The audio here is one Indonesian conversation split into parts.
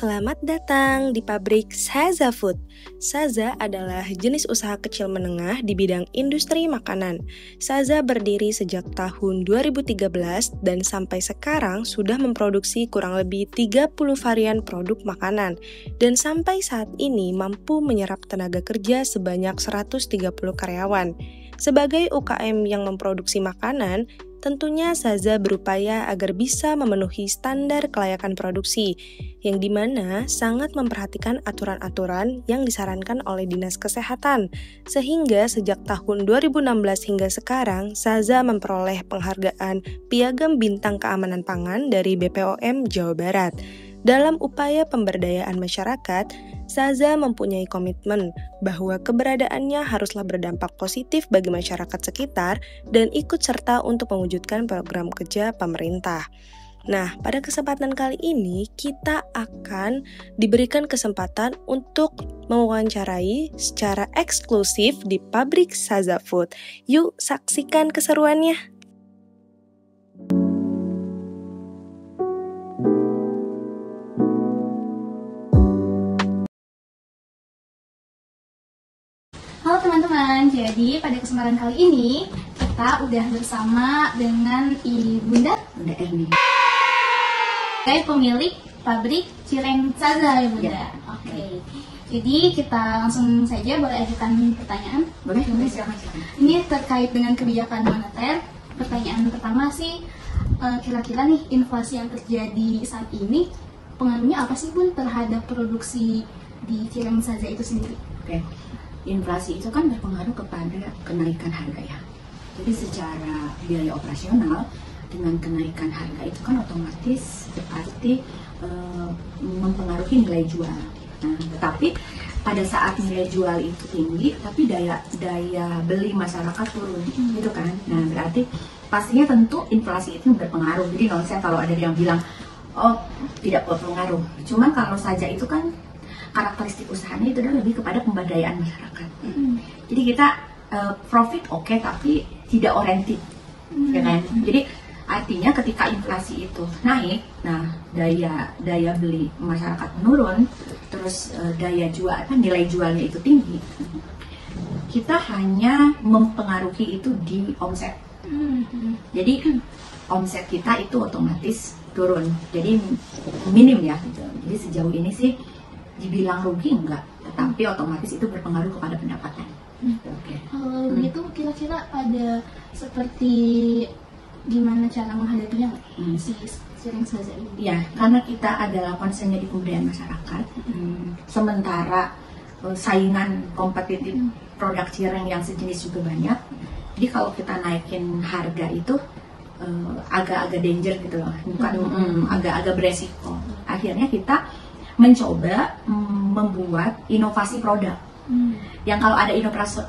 selamat datang di pabrik Saza Food. Saza adalah jenis usaha kecil menengah di bidang industri makanan. Saza berdiri sejak tahun 2013 dan sampai sekarang sudah memproduksi kurang lebih 30 varian produk makanan. Dan sampai saat ini mampu menyerap tenaga kerja sebanyak 130 karyawan. Sebagai UKM yang memproduksi makanan, tentunya Saza berupaya agar bisa memenuhi standar kelayakan produksi, yang dimana sangat memperhatikan aturan-aturan yang disarankan oleh Dinas Kesehatan. Sehingga sejak tahun 2016 hingga sekarang, Saza memperoleh penghargaan Piagam Bintang Keamanan Pangan dari BPOM Jawa Barat. Dalam upaya pemberdayaan masyarakat, Saza mempunyai komitmen bahwa keberadaannya haruslah berdampak positif bagi masyarakat sekitar dan ikut serta untuk mewujudkan program kerja pemerintah. Nah, pada kesempatan kali ini kita akan diberikan kesempatan untuk mewawancarai secara eksklusif di pabrik Saza Food. Yuk saksikan keseruannya! Halo teman-teman, jadi pada kesempatan kali ini kita udah bersama dengan Bunda Erni, sebagai pemilik pabrik Cireng Saza ya Bunda. Ya. Oke. Jadi kita langsung saja boleh ajukan pertanyaan. Boleh, silakan. Ini terkait dengan kebijakan moneter. Pertanyaan pertama sih, kira-kira nih inflasi yang terjadi saat ini pengaruhnya apa sih Bun terhadap produksi di Cireng Saza itu sendiri? Oke. Inflasi itu kan berpengaruh kepada kenaikan harga ya. Jadi secara biaya operasional dengan kenaikan harga itu kan otomatis berarti mempengaruhi nilai jual. Nah, tetapi pada saat nilai jual itu tinggi, tapi daya beli masyarakat turun, gitu kan? Nah, berarti pastinya tentu inflasi itu berpengaruh. Jadi nonsen kalau ada yang bilang, oh tidak berpengaruh. Cuman kalau saja itu kan karakteristik usahanya itu adalah lebih kepada pemberdayaan masyarakat. Jadi kita profit oke, tapi tidak oriented, ya kan? Jadi artinya ketika inflasi itu naik, nah daya beli masyarakat menurun, terus nilai jualnya itu tinggi, kita hanya mempengaruhi itu di omset. Jadi omset kita itu otomatis turun, jadi minim ya. Jadi sejauh ini sih dibilang rugi enggak, tetapi otomatis itu berpengaruh kepada pendapatan. Oke. Kalau begitu kira-kira ada seperti gimana cara menghadapinya si Cireng Saza ini? Ya, karena kita adalah concernnya di pemberdayaan masyarakat, sementara saingan kompetitif produk cireng yang sejenis juga banyak. Jadi kalau kita naikin harga itu agak-agak danger gitu loh, bukan agak-agak beresiko. Akhirnya kita mencoba membuat inovasi produk. Yang kalau ada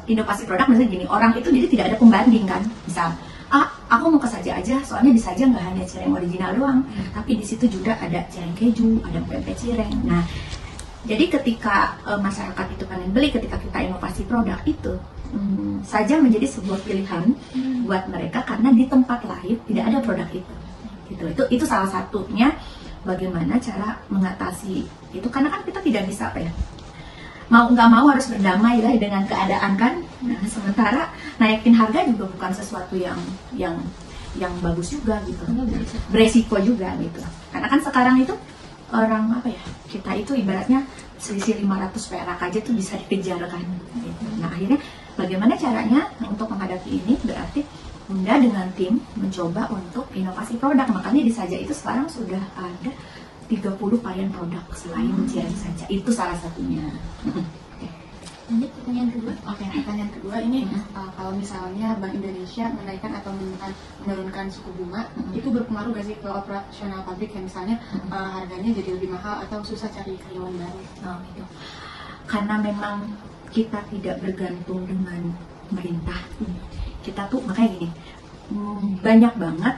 inovasi produk, misalnya gini, orang itu jadi tidak ada pembanding kan. Misal, aku mau ke Saja aja, soalnya di Saja nggak hanya cireng original doang, tapi di situ juga ada cireng keju, ada pempek cireng. Nah, jadi ketika masyarakat itu pengen beli, ketika kita inovasi produk itu, Saja menjadi sebuah pilihan buat mereka karena di tempat lain tidak ada produk itu. Gitu. Itu salah satunya. Bagaimana cara mengatasi itu, karena kan kita tidak bisa mau nggak mau harus berdamai lah dengan keadaan kan. Nah, sementara naikin harga juga bukan sesuatu yang bagus juga gitu, beresiko juga gitu. Karena kan sekarang itu orang kita itu ibaratnya selisih 500 perak aja tuh bisa dikejar kan gitu. Nah, akhirnya bagaimana caranya untuk menghadapi ini, berarti Bunda dengan tim mencoba untuk inovasi produk. Makanya di Saja itu sekarang sudah ada 30 varian produk selain cireng saja. Itu salah satunya. Ini pertanyaan kedua. Oke, pertanyaan kedua ini kalau misalnya Bank Indonesia menaikkan atau menurunkan suku bunga, itu berpengaruh gak sih ke operasional pabrik yang misalnya harganya jadi lebih mahal atau susah cari karyawan baru? Gitu. Karena memang kita tidak bergantung dengan pemerintah. Kita tuh makanya gini, banyak banget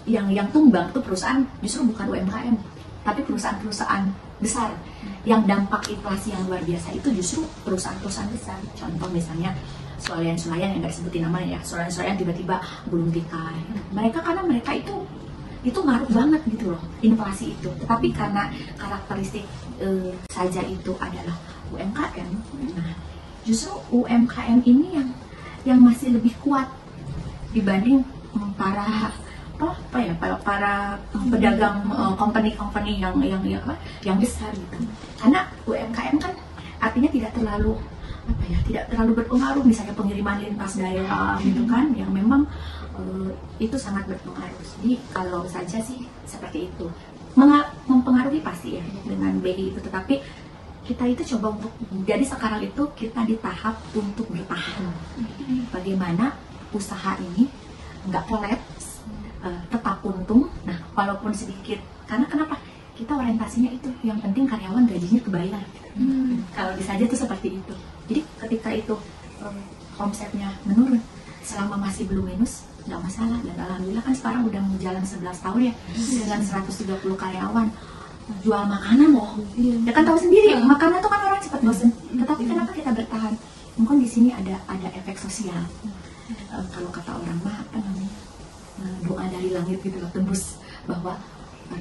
yang tumbang tuh perusahaan justru bukan UMKM, tapi perusahaan-perusahaan besar yang dampak inflasi yang luar biasa itu justru perusahaan-perusahaan besar. Contoh misalnya swalayan yang nggak disebutin namanya ya, swalayan tiba-tiba gulung tikai. Karena mereka itu itu ngaruh banget gitu loh inflasi itu. Tetapi karena karakteristik Saja itu adalah UMKM, nah justru UMKM ini yang masih lebih kuat dibanding para pedagang company yang besar gitu. Karena UMKM kan artinya tidak terlalu berpengaruh, misalnya pengiriman lintas daerah gitu kan, yang memang itu sangat berpengaruh. Jadi kalau Saja sih seperti itu, mempengaruhi pasti ya dengan BI itu, tetapi kita itu coba untuk, jadi sekarang itu kita di tahap untuk bertahan. Bagaimana usaha ini nggak kolaps, tetap untung, nah walaupun sedikit. Karena kenapa? Kita orientasinya itu, yang penting karyawan gajinya kebayar. Kalau di Saja itu seperti itu. Jadi ketika itu omsetnya menurun, selama masih belum minus, nggak masalah. Dan alhamdulillah kan sekarang udah menjalan 11 tahun ya, dengan 130 karyawan. Jual makanan loh, ya kan tahu sendiri, makanan tuh kan orang cepat bosen. Tetapi kenapa kita bertahan? Mungkin di sini ada efek sosial. Kalau kata orang mah apa namanya, doa dari langit gitu loh, tembus bahwa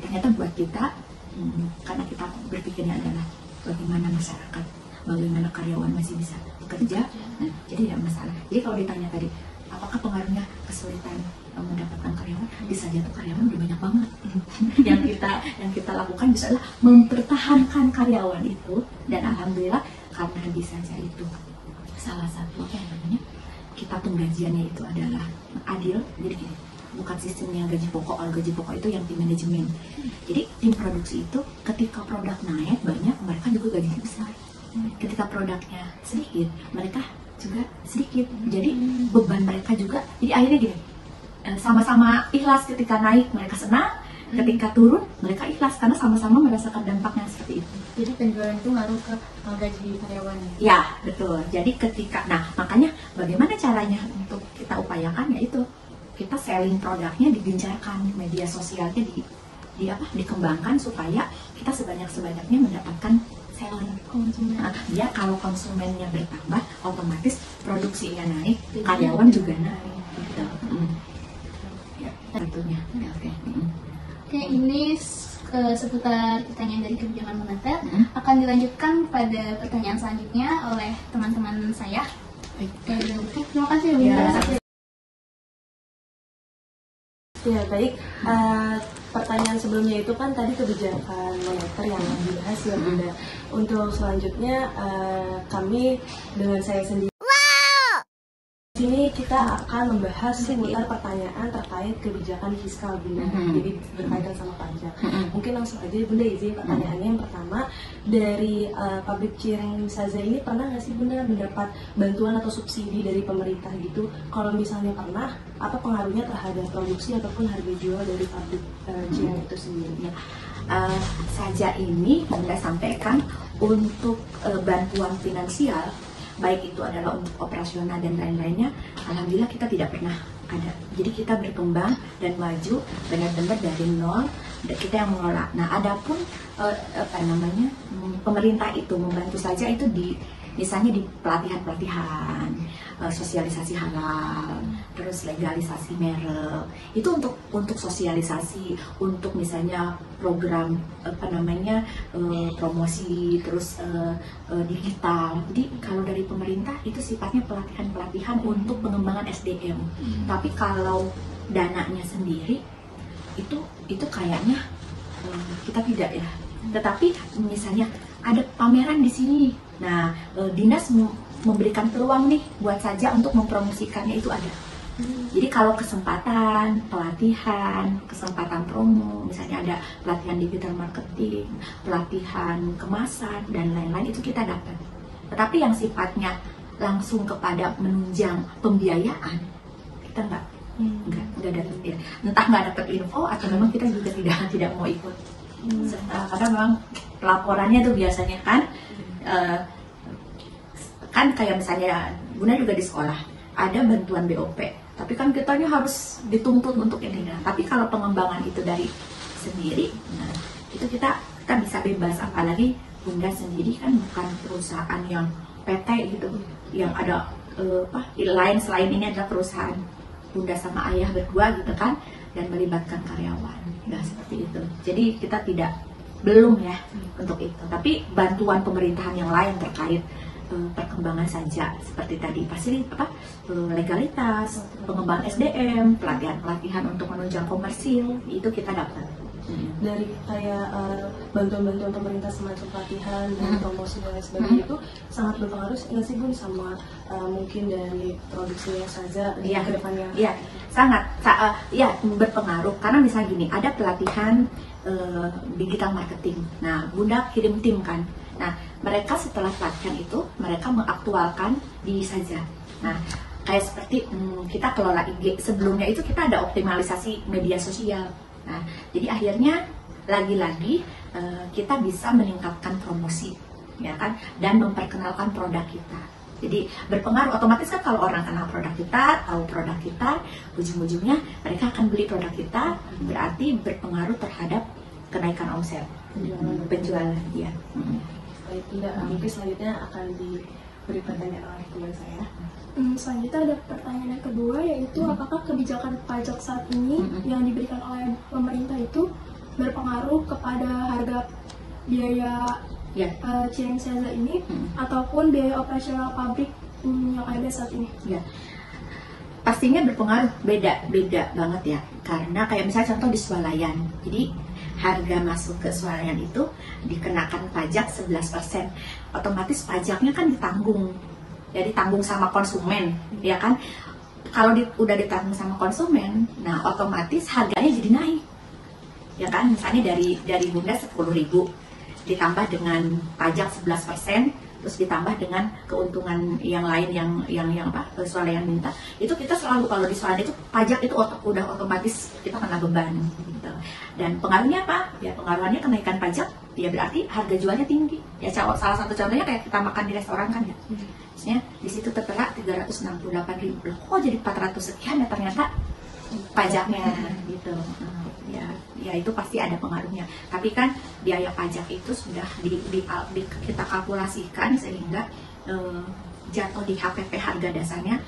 ternyata buat kita, karena kita berpikirnya adalah bagaimana masyarakat, bagaimana karyawan masih bisa bekerja, jadi tidak masalah. Jadi kalau ditanya tadi, apakah pengaruhnya kesulitan mendapatkan karyawan? Di Saja tuh karyawan udah banyak banget. yang kita lakukan bisa adalah mempertahankan karyawan itu, dan alhamdulillah karena di Saja itu salah satu kita penggajiannya itu adalah adil. Jadi gini, bukan sistemnya gaji pokok. Kalau gaji pokok itu yang tim manajemen. Jadi tim produksi itu ketika produk naik banyak, mereka juga gajinya besar. Ketika produknya sedikit, mereka juga sedikit. Jadi beban mereka juga. Jadi akhirnya gini, sama-sama ikhlas. Ketika naik mereka senang, ketika turun mereka ikhlas karena sama-sama merasakan dampaknya seperti itu. Jadi penjualan itu ngaruh ke gaji karyawannya. Ya betul. Jadi ketika, nah makanya bagaimana caranya untuk kita upayakan, yaitu kita selling produknya digencarkan, media sosialnya dikembangkan supaya kita sebanyak-banyaknya mendapatkan seller konsumen. Nah, ya kalau konsumennya bertambah, otomatis produksinya naik, karyawan juga naik. Gitu. Ya, tentunya. Oke. Oke, ini seputar pertanyaan dari kebijakan moneter akan dilanjutkan pada pertanyaan selanjutnya oleh teman-teman saya. Terima kasih Bunda. Ya baik, pertanyaan sebelumnya itu kan tadi kebijakan moneter yang dibahas ya Bunda. Untuk selanjutnya kami dengan saya sendiri sini kita akan membahas seputar pertanyaan terkait kebijakan fiskal Bunda. Jadi berkaitan sama pajak. Mungkin langsung aja Bunda izin pertanyaannya. Yang pertama, dari pabrik cireng Saza ini pernah nggak sih Bunda mendapat bantuan atau subsidi dari pemerintah gitu? Kalau misalnya pernah, apa pengaruhnya terhadap produksi ataupun harga jual dari pabrik cireng itu sendiri? Saja ini Bunda sampaikan untuk bantuan finansial, baik itu adalah untuk operasional dan lain-lainnya, alhamdulillah kita tidak pernah ada. Jadi kita berkembang dan maju benar-benar dari nol, dan kita yang mengelola. Nah, adapun pemerintah itu membantu Saja itu misalnya di pelatihan-pelatihan, sosialisasi halal, terus legalisasi merek. Itu untuk sosialisasi, untuk misalnya program promosi, terus digital. Jadi kalau dari pemerintah itu sifatnya pelatihan-pelatihan untuk pengembangan SDM. Tapi kalau dananya sendiri itu kayaknya kita tidak ya. Tetapi misalnya ada pameran di sini. Nah, dinas memberikan peluang nih buat Saja untuk mempromosikannya, itu ada. Jadi kalau kesempatan pelatihan, kesempatan promo, misalnya ada pelatihan digital marketing, pelatihan kemasan dan lain-lain, itu kita dapat. Tetapi yang sifatnya langsung kepada menunjang pembiayaan, kita nggak dapat ya. Entah nggak dapat info atau memang kita juga tidak mau ikut. Karena memang pelaporannya tuh biasanya kan kayak misalnya Bunda juga di sekolah ada bantuan BOP, tapi kan kitanya harus dituntut untuk ini. Nah, tapi kalau pengembangan itu dari sendiri, nah itu kita bisa bebas. Apalagi Bunda sendiri kan bukan perusahaan yang PT gitu, yang ada lain selain ini adalah perusahaan bunda sama ayah berdua gitu kan, dan melibatkan karyawan. Nggak seperti itu. Jadi kita belum ya untuk itu. Tapi bantuan pemerintahan yang lain terkait perkembangan saja seperti tadi legalitas, pengembangan SDM, pelatihan untuk menunjang komersil itu kita dapat. Dari kayak bantuan-bantuan pemerintah semacam pelatihan dan promosi dan lain sebagainya itu sangat berpengaruh nggak sih Bun sama mungkin dari produksinya Saza ke depannya? Iya, sangat berpengaruh karena misalnya gini, ada pelatihan digital marketing. Nah, Bunda kirim tim kan. Nah, mereka setelah pelatihan itu mereka mengaktualkan di Saza. Nah, kayak seperti kita kelola IG, sebelumnya itu kita ada optimalisasi media sosial. Nah, jadi akhirnya lagi-lagi kita bisa meningkatkan promosi, ya kan, dan memperkenalkan produk kita. Jadi berpengaruh otomatis kan kalau orang kenal produk kita, tahu produk kita, ujung-ujungnya mereka akan beli produk kita, berarti berpengaruh terhadap kenaikan omset, penjualan dia. Baik, mungkin selanjutnya akan diberi pertanyaan oleh teman saya. Selanjutnya ada pertanyaan yang kedua, yaitu apakah kebijakan pajak saat ini yang diberikan oleh pemerintah itu berpengaruh kepada harga biaya Cireng Saza ini ataupun biaya operasional pabrik yang ada saat ini? Ya, pastinya berpengaruh, beda banget ya. Karena kayak misalnya contoh di swalayan, jadi harga masuk ke swalayan itu dikenakan pajak 11%, otomatis pajaknya kan ditanggung. Ya ditanggung sama konsumen, ya kan? Kalau udah ditanggung sama konsumen, nah otomatis harganya jadi naik, ya kan? Misalnya dari Bunda 10.000 ditambah dengan pajak 11%, terus ditambah dengan keuntungan yang lain yang swalayan minta. Itu kita selalu kalau di swalayan itu pajak itu udah otomatis kita kena beban, gitu. Dan pengaruhnya apa? Ya pengaruhnya kenaikan pajak, ya berarti harga jualnya tinggi. Ya salah satu contohnya kayak kita makan di restoran kan ya. Maksudnya di situ tertera 368.000, kok jadi 400 sekian ya ternyata pajaknya gitu. Ya itu pasti ada pengaruhnya. Tapi kan biaya pajak itu sudah kita kalkulasikan sehingga jatuh di HPP harga dasarnya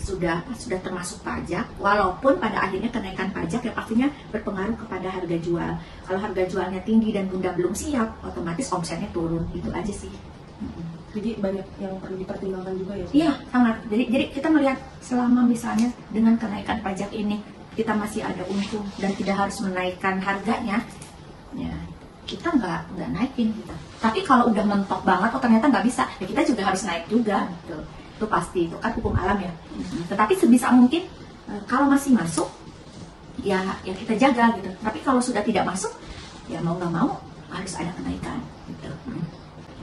sudah termasuk pajak. Walaupun pada akhirnya kenaikan pajak ya pastinya berpengaruh kepada harga jual. Kalau harga jualnya tinggi dan Bunda belum siap, otomatis omsetnya turun. Itu aja sih. Jadi banyak yang perlu dipertimbangkan juga ya? Iya, sangat. Jadi kita melihat selama misalnya dengan kenaikan pajak ini kita masih ada untung dan tidak harus menaikkan harganya, ya kita nggak naikin gitu. Tapi kalau udah mentok banget, ternyata nggak bisa, ya kita juga harus naik juga gitu. Itu pasti, itu kan hukum alam ya. Tetapi sebisa mungkin kalau masih masuk, ya kita jaga gitu. Tapi kalau sudah tidak masuk, ya mau nggak mau harus ada kenaikan gitu.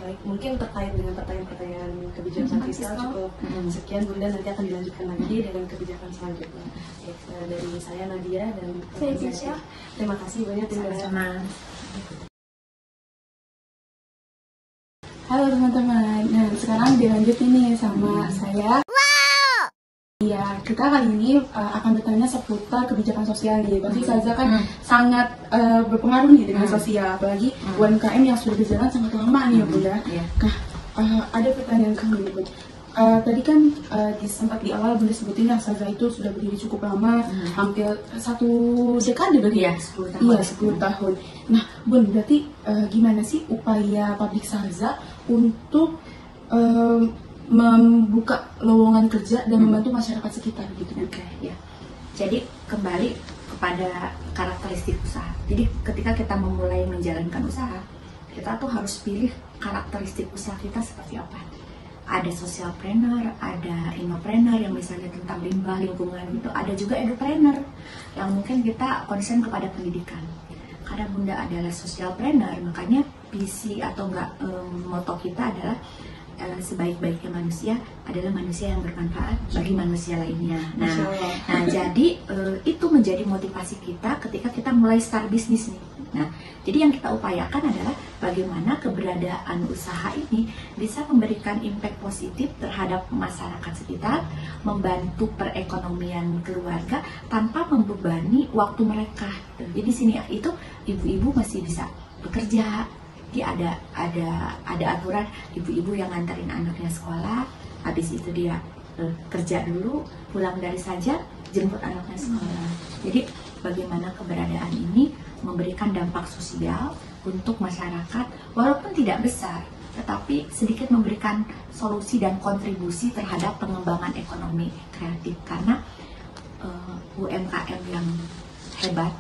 Baik, mungkin terkait dengan pertanyaan-pertanyaan kebijakan fiskal cukup sekian Bunda, nanti akan dilanjutkan lagi dengan kebijakan selanjutnya. Dari saya Nadia dan saya Tisha. Terima kasih banyak Bunda. Sama. Halo teman-teman, nah sekarang dilanjut ini sama saya. Ya, kita kali ini akan bertanya seputar kebijakan sosial nih. Pasti Saza kan sangat berpengaruh nih dengan sosial, apalagi UMKM yang sudah berjalan sangat lama nih ya Bunda. Nah, ada pertanyaan kami nih Bunda. Tadi kan sempat di awal Bunda sebutin ya Saza itu sudah berdiri cukup lama, hampir 1 dekade berarti ya? 10 tahun. Iya, 10 tahun. Nah, Bun, berarti gimana sih upaya pabrik Saza untuk membuka lowongan kerja dan membantu masyarakat sekitar gitu? Oke, ya. Jadi kembali kepada karakteristik usaha. Jadi ketika kita memulai menjalankan usaha, kita tuh harus pilih karakteristik usaha kita seperti apa. Ada socialpreneur, ada innopreneur yang misalnya tentang limbah lingkungan gitu. Ada juga edupreneur yang mungkin kita concern kepada pendidikan. Karena Bunda adalah socialpreneur, makanya visi atau moto kita adalah sebaik-baiknya manusia adalah manusia yang bermanfaat bagi manusia lainnya. Nah jadi itu menjadi motivasi kita ketika kita mulai start bisnis nih. Nah, jadi yang kita upayakan adalah bagaimana keberadaan usaha ini bisa memberikan impact positif terhadap masyarakat sekitar, membantu perekonomian keluarga tanpa membebani waktu mereka. Jadi sini itu ibu-ibu masih bisa bekerja. Ada aturan ibu-ibu yang nganterin anaknya sekolah, habis itu dia kerja dulu, pulang dari saja jemput anaknya sekolah. Jadi bagaimana keberadaan ini memberikan dampak sosial untuk masyarakat, walaupun tidak besar, tetapi sedikit memberikan solusi dan kontribusi terhadap pengembangan ekonomi kreatif. Karena UMKM yang hebat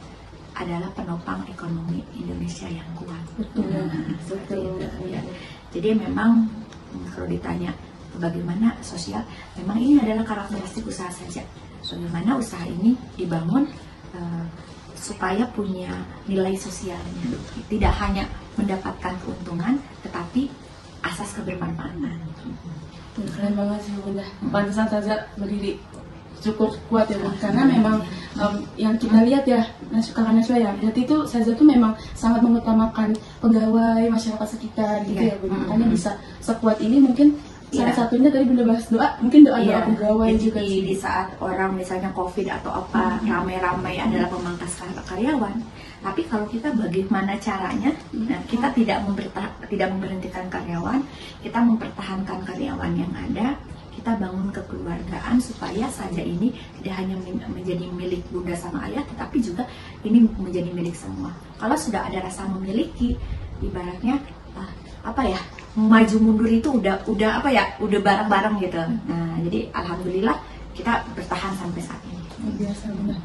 adalah penopang ekonomi Indonesia yang kuat. Seperti itu, ya. Jadi memang kalau ditanya bagaimana sosial, memang ini adalah karakteristik usaha saja. Bagaimana usaha ini dibangun supaya punya nilai sosialnya, tidak hanya mendapatkan keuntungan, tetapi asas kebermanfaatan. Keren banget sih Bunda. Pantesan Saza berdiri cukup kuat ya Bunda. Karena memang yang kita lihat ya, kakak Najwa ya, berarti itu Saza tuh memang sangat mengutamakan pegawai, masyarakat sekitar gitu ya Bunda. Makanya bisa sekuat ini mungkin. Salah satunya tadi Bunda bahas doa, mungkin doa-doa pegawai juga sih. Di saat orang misalnya COVID atau apa ramai-ramai adalah memangkas karyawan, tapi kalau kita bagaimana caranya, nah, kita tidak memberhentikan karyawan, kita mempertahankan karyawan yang ada, kita bangun kekeluargaan supaya saja ini tidak hanya menjadi milik Bunda sama Ayah, tetapi juga ini menjadi milik semua. Kalau sudah ada rasa memiliki, ibaratnya apa ya, maju mundur itu udah bareng-bareng gitu. Nah, jadi alhamdulillah kita bertahan sampai saat ini. Biasa Bunda.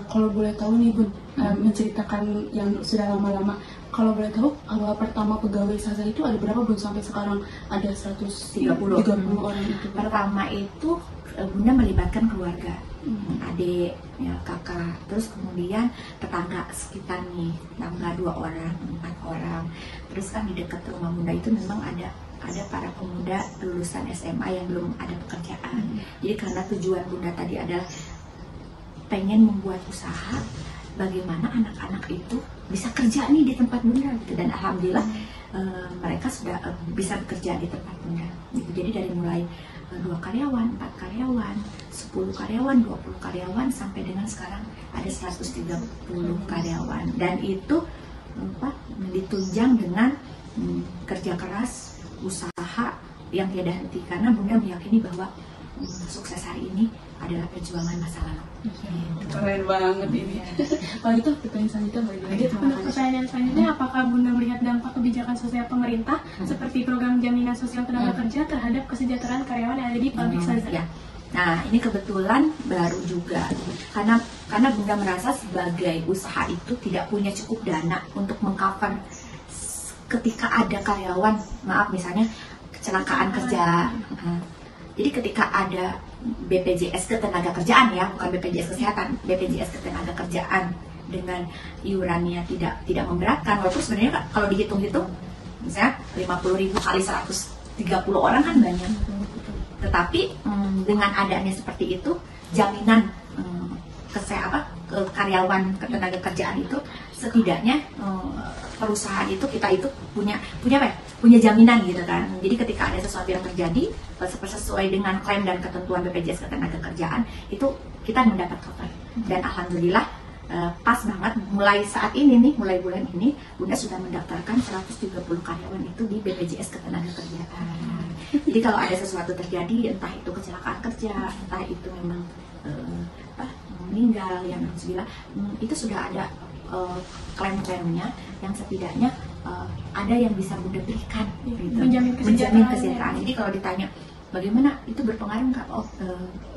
Kalau boleh tahu nih Bun, menceritakan yang sudah lama-lama. Kalau boleh tahu awal pertama pegawai Saza itu ada berapa Bun sampai sekarang ada 130 orang itu? Pertama itu Bunda melibatkan keluarga, adik, ya, kakak, terus kemudian tetangga sekitar nih, tambah 2 orang, 4 orang. Terus kan di dekat rumah Bunda itu memang ada para pemuda lulusan SMA yang belum ada pekerjaan. Jadi karena tujuan Bunda tadi adalah pengen membuat usaha, bagaimana anak-anak itu bisa kerja nih di tempat Bunda gitu. Dan alhamdulillah mereka sudah bisa bekerja di tempat Bunda gitu. Jadi dari mulai 2 karyawan, 4 karyawan, 10 karyawan, 20 karyawan, sampai dengan sekarang ada 130 karyawan. Dan itu ditunjang dengan kerja keras, usaha yang tiada henti. Karena Bunda meyakini bahwa sukses hari ini adalah perjuangan masa lalu. Keren banget ini. Kalau itu pertanyaan selanjutnya bagi lagi. Untuk pertanyaan selanjutnya, apakah Bunda melihat dampak kebijakan sosial pemerintah seperti program jaminan sosial tenaga kerja terhadap kesejahteraan karyawan yang ada di pabrik Saza? Ya. Nah, ini kebetulan baru juga karena Bunda merasa sebagai usaha itu tidak punya cukup dana untuk mengcover ketika ada karyawan, maaf misalnya kecelakaan kerja. Jadi ketika ada BPJS Ketenagakerjaan ya, bukan BPJS Kesehatan, BPJS Ketenagakerjaan dengan iurannya tidak memberatkan, walaupun sebenarnya kalau dihitung-hitung misalnya 50.000 kali 130 orang kan banyak. Tetapi dengan adanya seperti itu, jaminan karyawan ketenagakerjaan itu setidaknya perusahaan itu kita itu punya jaminan gitu kan. Jadi ketika ada sesuatu yang terjadi sesuai dengan klaim dan ketentuan BPJS Ketenagakerjaan itu kita mendapat cover. Dan alhamdulillah pas banget mulai saat ini nih, mulai bulan ini Bunda sudah mendaftarkan 130 karyawan itu di BPJS Ketenagakerjaan. Jadi kalau ada sesuatu terjadi, entah itu kecelakaan kerja, entah itu memang meninggal, yang alhamdulillah itu sudah ada klaim-klaimnya yang setidaknya ada yang bisa Bunda berikan gitu. Menjamin kesejahteraan. Jadi kalau ditanya bagaimana itu berpengaruh nggak?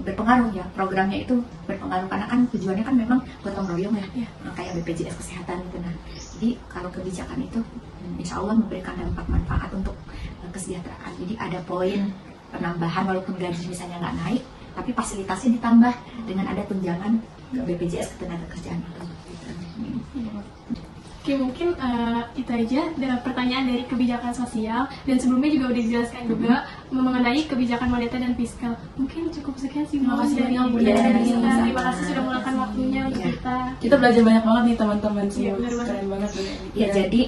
Berpengaruh ya, programnya itu berpengaruh karena kan tujuannya kan memang gotong royong ya, kayak BPJS Kesehatan gitu. Nah, jadi kalau kebijakan itu insya Allah memberikan dampak manfaat untuk kesejahteraan. Jadi ada poin penambahan walaupun gaji misalnya nggak naik, tapi fasilitasnya ditambah dengan ada tunjangan ke BPJS Ketenagakerjaan itu. Oke, mungkin itu aja pertanyaan dari kebijakan sosial, dan sebelumnya juga udah dijelaskan juga mengenai kebijakan moneter dan fiskal. Mungkin cukup sekian sih. Terima kasih banyak Bunda. Terima kasih sudah meluangkan waktunya untuk kita. Kita belajar banyak banget nih teman-teman sih. Keren banget. Ya, jadi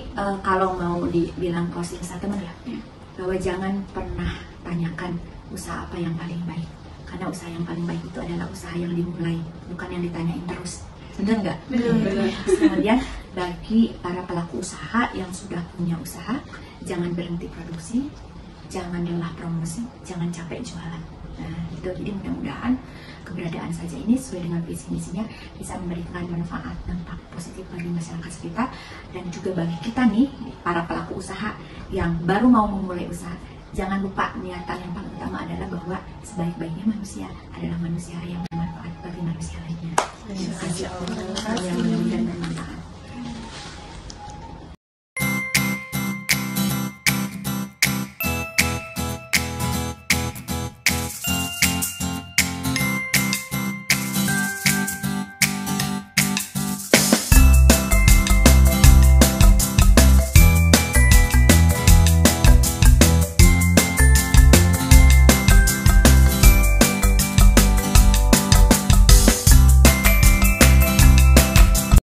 kalau mau dibilang closing statement ya, bahwa jangan pernah tanyakan usaha apa yang paling baik, karena usaha yang paling baik itu adalah usaha yang dimulai, bukan yang ditanyain terus. Benar nggak? Benar. Kemudian bagi para pelaku usaha yang sudah punya usaha, jangan berhenti produksi, jangan lelah promosi, jangan capek jualan. Nah, itu jadi mudah-mudahan keberadaan Saza ini sesuai dengan visi misinya bisa memberikan manfaat dampak positif bagi masyarakat sekitar dan juga bagi kita nih para pelaku usaha yang baru mau memulai usaha. Jangan lupa niatan yang paling utama adalah bahwa sebaik-baiknya manusia adalah manusia yang bermanfaat bagi manusia lainnya. Terima kasih.